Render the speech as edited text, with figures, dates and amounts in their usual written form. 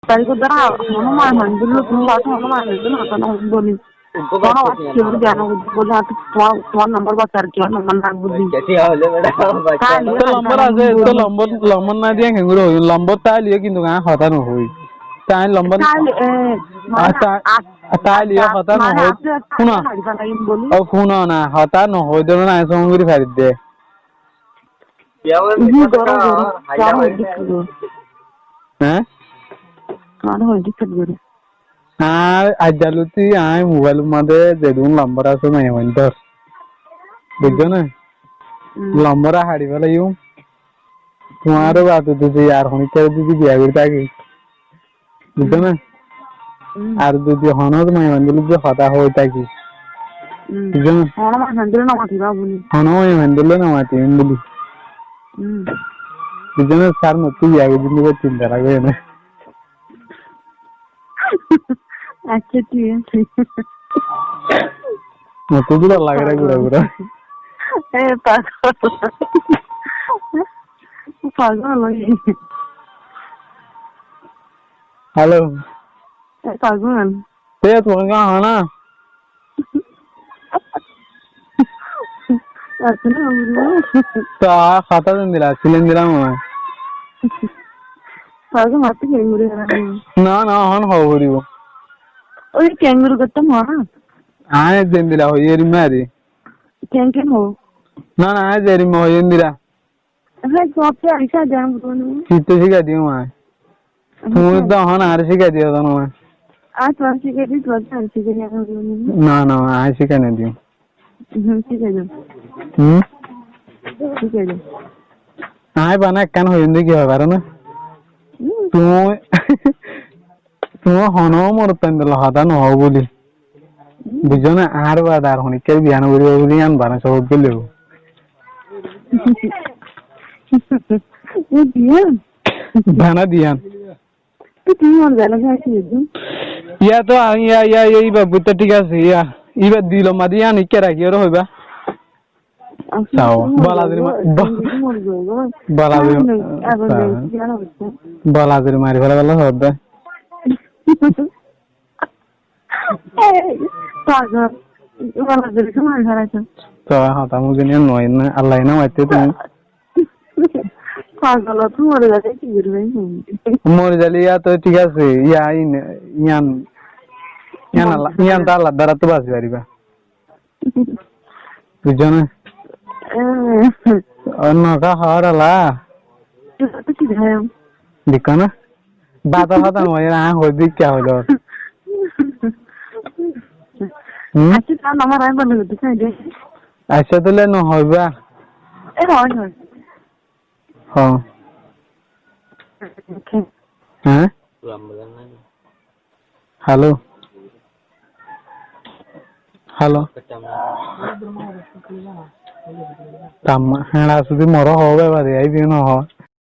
Tadi ko dara Hanuman Mandulu tu waktu Hanuman itu nonton Boli. उनको Kau बात awak करती हैं siapa dia nak bola tu tuan number baca kian Hanuman nak Boli. कैसे हाल है बेटा बच्चा Kali ना তো লম্বর আছে তো লম্বর না দিয়ে হেঙ্গুর হই লম্বর তাইলিয়ে কিন্তু গাঁ হতা নহই তাই লম্বর kali তাইলিয়ে হতা নহই শুনা ও শুনা না হতা নহই দেন না সঙ্গরি ফারি দে क्या हुआ Ibu बेटा dorong बेटा guru, हाइला dorong भाई dikit. হ্যাঁ Mana hoi dikit guru. আর আজালুতি আই মোবাইল মধ্যে যেদুন লম্বর আছে না এমনটার বুঝছো না লম্বরা হাড়ি ফেলাইও তোমারও বাত দিদি আর হনিকার দিদি বিয়া করে থাকি বুঝছো না আর যদি হনদ মাই মন্দির যে হতা হয়ে থাকি বুঝছো না Hanuman Mandulu nak mati lah Boli. হন মাই মন্দির না মাতি বলি বুঝছো না স্যার মতো বিয়া করে দিলে চিন্তা লাগবে না Acha tuh. মতো গুলো লাগে রে গুড়া গুড়া Pagal. Pagal lagi. Hello Pagal. সে তোমার গা হনা Acha na Boli. তা খাতা দিন দিলা ছিলেন দিলাম Pagal mati kenguru kan. না না হন হব করিব ওই ক্যাঙ্গুরু করতে মারা আয় দিন দিলা হই এর মারি ক্যাং ক্যাং হো না না আয় দেরি মহিন দিলা হ্যাঁ সবচেয়ে আইসা জান বলুন চিত্তে শিখা দিও মায় তুমি তো হন আর শিখা দিও তো না আজ পাঁচটি কেজি সবচেয়ে আইসা জান বলুন না না আয় শিখা না দিও ঠিক আছে ঠিক আছে আয় বানা কেন হইন দি কি হবে পারে না তুমি তুমি হনো মোর পেন্ডল হাদা ন হও বলি বুঝছো না আর বাদ আর হনিকে বিয়ান করিব বলি আন বানা সব গেলেও দিয়ান বানা দিয়ান তুই মন জানা যাইছিস ইয়া তো ইয়া ইয়া এই বাবু তো ঠিক আছে ইয়া ইবা দিল মা দিয়া নিকে রাখি আর হইবা চাও বালাদের বালাদের বালাদের মারি ফেলা গেল হবে পাগল বালাদের কি মারি ফেলাছো তো হাতা মুজে নিয়ে নয় না আল্লাহ না মাইতে তুমি পাগল তুই মরে যাচ্ছে কি করবে মরে যালি ইয়া তো ঠিক আছে ইয়া ইয়ান ইয়ান আল্লাহ ইয়ান তা আল্লাহ দ্বারা তো বাঁচি পারিবা বুঝছো না অন্য কা হারালা তো কি দেয় দেখো না বাতা ফাতা নয় না হই দিক কে হইলো আচ্ছা তার নাম্বার আমি বন্ধ করতে চাই দে আচ্ছা তাহলে ন হইবা এ হয় হয় হ্যাঁ হ্যাঁ হ্যালো হ্যালো হ্যাঁ শুধু মর হবে বাদে আইবি ন হয়